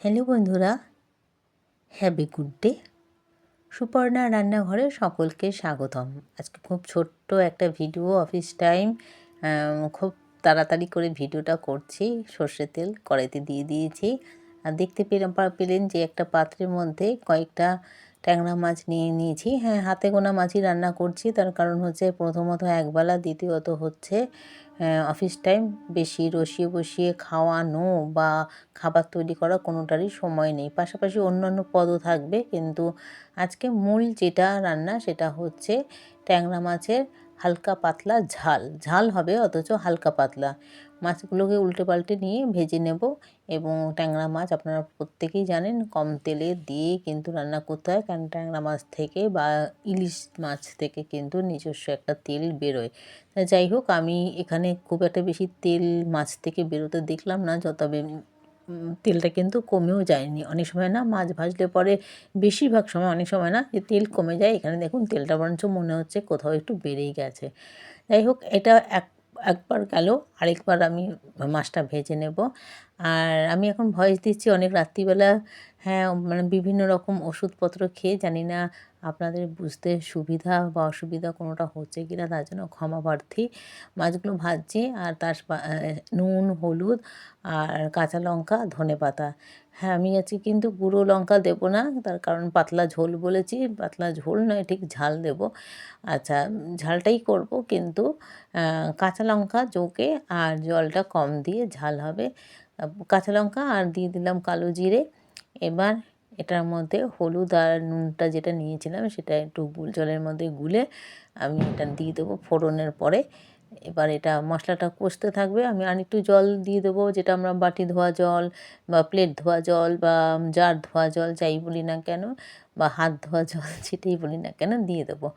Hello বন্ধুরা, heavy good day. Suparna রান্নাঘরে সকলকে স্বাগতম। আজকে খুব ছোট্ট একটা ভিডিও, অফিস টাইম। খুব তাড়াতাড়ি করে ভিডিওটা করছি। সর্ষের তেল কড়াইতে দিয়ে দিয়েছি। আর দেখতে পেলেন যে একটা পাত্রের মধ্যে কয়েকটা ট্যাংরা মাছ নিয়ে নিয়েছি। হ্যাঁ, হাতে গোনা মাছই রান্না করছি। তার কারণ হচ্ছে প্রথমত একবেলা, দ্বিতীয়ত হচ্ছে অফিস টাইম, বেশি রসিয়ে বসিয়ে খাওয়ানো বা খাবার তৈরি করা কোনোটারই সময় নেই। পাশাপাশি অন্যান্য পদও থাকবে, কিন্তু আজকে মূল যেটা রান্না সেটা হচ্ছে ট্যাংরা মাছের হালকা পাতলা ঝাল। ঝাল হবে অথচ হালকা পাতলা। মাছগুলোকে উল্টে পাল্টে নিয়ে ভেজে নেব। এবং ট্যাংরা মাছ আপনারা প্রত্যেকেই জানেন কম তেলে দিয়ে কিন্তু রান্না করতে হয়, কারণ ট্যাংরা মাছ থেকে বা ইলিশ মাছ থেকে কিন্তু নিজস্ব একটা তেল বেরোয়। যাই হোক, আমি এখানে খুব একটা বেশি তেল মাছ থেকে বেরোতে দেখলাম না, তবে তেলটা কিন্তু কমেও যায়নি। অনেক সময় না মাছ ভাজলে পরে, বেশিরভাগ সময়, অনেক সময় না যে তেল কমে যায়, এখানে দেখুন তেলটা বরঞ্চ মনে হচ্ছে কোথাও একটু বেড়েই গেছে। যাই হোক, এটা একবার গেল, আরেকবার আমি মাছটা ভেজে নেব। আর আমি এখন ভয়েস দিচ্ছি অনেক রাত্রিবেলা। হ্যাঁ, মানে বিভিন্ন রকম ওষুধপত্র খেয়ে, জানি না আপনাদের বুঝতে সুবিধা বা অসুবিধা কোনোটা হচ্ছে কি না, তার জন্য ক্ষমা প্রার্থী। মাছগুলো ভাজছি, আর তার নুন, হলুদ আর কাঁচা লঙ্কা, ধনেপাতা। হ্যাঁ, আমি আজকে কিন্তু গুঁড়ো লঙ্কা দেবো না, তার কারণ পাতলা ঝোল বলেছি, পাতলা ঝোল নয়, ঠিক ঝাল দেব। আচ্ছা, ঝালটাই করব, কিন্তু কাঁচা লঙ্কা জোকে আর জলটা কম দিয়ে ঝাল হবে। কাঁচা লঙ্কা আর দিয়ে দিলাম কালো জিরে। এবার এটার মধ্যে হলুদ আর নুনটা যেটা নিয়েছিলাম সেটা একটু জলের মধ্যে গুলে আমি এটা দিয়ে দেবো ফোড়নের পরে। এবার এটা মশলাটা কষতে থাকবে। আমি আর একটু জল দিয়ে দেবো, যেটা আমরা বাটি ধোয়া জল বা প্লেট ধোয়া জল বা জার ধোয়া জল যাই বলি না কেন, বা হাত ধোয়া জল যেটাই বলি না কেন, দিয়ে দেবো।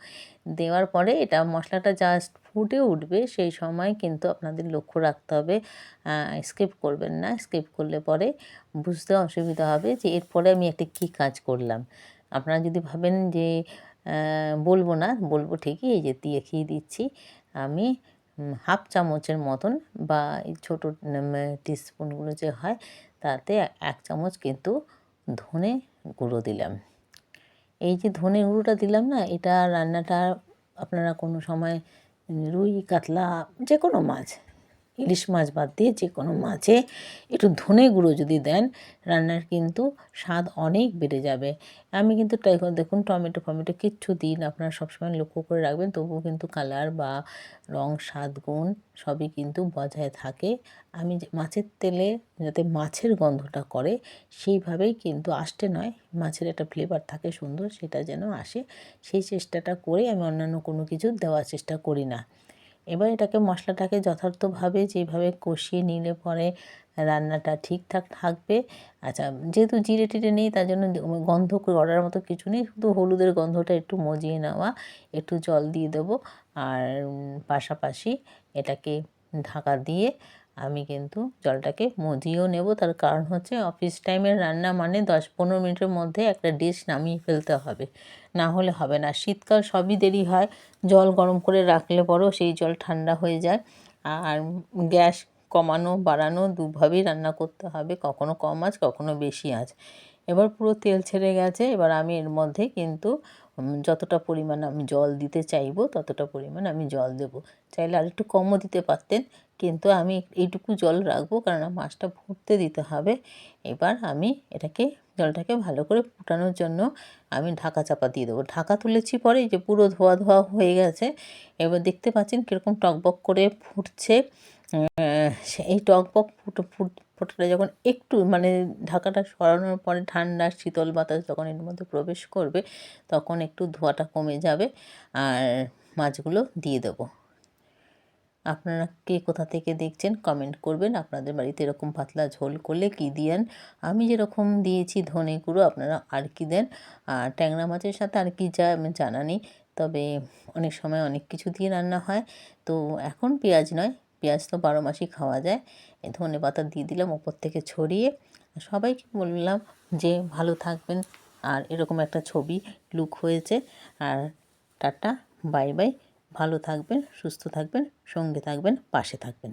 দেওয়ার পরে এটা মশলাটা জাস্ট ফুটে উঠবে, সেই সময় কিন্তু আপনাদের লক্ষ্য রাখতে হবে, স্কিপ করবেন না। স্কিপ করলে পরে বুঝতে অসুবিধা হবে যে এরপরে আমি একটা কী কাজ করলাম। আপনারা যদি ভাবেন যে বলবো না, বলবো ঠিকই, এই যে দেখিয়ে দিচ্ছি। আমি হাফ চামচের মতন, বা এই ছোটো টিস্পুনগুলো যে হয়, তাতে 1 চামচ কিন্তু ধনে গুঁড়ো দিলাম। এই যে ধনে গুঁড়োটা দিলাম না, এটা রান্নাটা আপনারা কোনো সময় রুই, কাতলা, যে কোনো মাছ, ইলিশ মাছ বাদ দিয়ে যে কোনো মাছে একটু ধনে গুঁড়ো যদি দেন, রান্নার কিন্তু স্বাদ অনেক বেড়ে যাবে। আমি কিন্তু দেখুন টমেটো ফমেটো কিচ্ছু দিই না, আপনারা সবসময় লক্ষ্য করে রাখবেন, তবুও কিন্তু কালার বা রং, স্বাদ, গুণ সবই কিন্তু বজায় থাকে। আমি মাছের তেলে যাতে মাছের গন্ধটা করে সেইভাবেই কিন্তু, আসতে নয়, মাছের একটা ফ্লেভার থাকে সুন্দর, সেটা যেন আসে, সেই চেষ্টাটা করে আমি অন্যান্য কোনো কিছু দেওয়ার চেষ্টা করি না। এবার এটাকে, মশলাটাকে যথার্থভাবে যেভাবে কষিয়ে নিলে পরে রান্নাটা ঠিকঠাক থাকবে। আচ্ছা, যেহেতু জিরে টিরে নেই, তার জন্য গন্ধ করার মতো কিছু নেই, শুধু হলুদের গন্ধটা একটু মজিয়ে নেওয়া। একটু জল দিয়ে দেবো, আর পাশাপাশি এটাকে ঢাকা দিয়ে আমি কিন্তু জলটাকে মজিয়েও নেব। তার কারণ হচ্ছে অফিস টাইমের রান্না মানে 10-15 মিনিটের মধ্যে একটা ডিশ নামিয়ে ফেলতে হবে, না হলে হবে না। শীতকাল সবই দেরি হয়, জল গরম করে রাখলে পরেও সেই জল ঠান্ডা হয়ে যায়। আর গ্যাস কমানো বাড়ানো দুভাবেই রান্না করতে হবে, কখনো কম আঁচ, কখনো বেশি আঁচ। এবার পুরো তেল ছেড়ে গেছে, এবার আমি এর মধ্যে কিন্তু যতটা পরিমাণ আমি জল দিতে চাইবো ততটা পরিমাণ আমি জল দেব। চাইলে আর একটু কমও দিতে পারতেন, কিন্তু আমি এইটুকু জল রাখবো, কারণ মাছটা ফুটতে দিতে হবে। এবার আমি এটাকে, জলটাকে ভালো করে ফুটানোর জন্য আমি ঢাকা চাপা দিয়ে দেবো। ঢাকা তুলেছি পরে, যে পুরো ধোয়া ধোয়া হয়ে গেছে। এবার দেখতে পাচ্ছেন কীরকম টকবক করে ফুটছে। এই টকবক ফোটাটা যখন একটু, মানে ঢাকাটা সরানোর পরে ঠান্ডা শীতল বাতাস যখন এর মধ্যে প্রবেশ করবে, তখন একটু ধোঁয়াটা কমে যাবে, আর মাছগুলো দিয়ে দেবো। আপনারা কে কোথা থেকে দেখছেন কমেন্ট করবেন। আপনাদের বাড়িতে এরকম পাতলা ঝোল করলে কী দিয়েন? আমি যেরকম দিয়েছি ধনে গুঁড়ো, আপনারা আর কি দেন? আর ট্যাংরা মাছের সাথে আর কি যা আমি জানা নেই, তবে অনেক সময় অনেক কিছু দিয়ে রান্না হয়। তো এখন পেঁয়াজ নয়, পেঁয়াজ তো 12 মাসই খাওয়া যায়। ধনে পাতা দিয়ে দিলাম ওপর থেকে ছড়িয়ে। সবাইকে বললাম যে ভালো থাকবেন, আর এরকম একটা ছবি লুক হয়েছে। আর টাটা, বাই বাই। ভালো থাকবেন, সুস্থ থাকবেন, সঙ্গে থাকবেন, পাশে থাকবেন।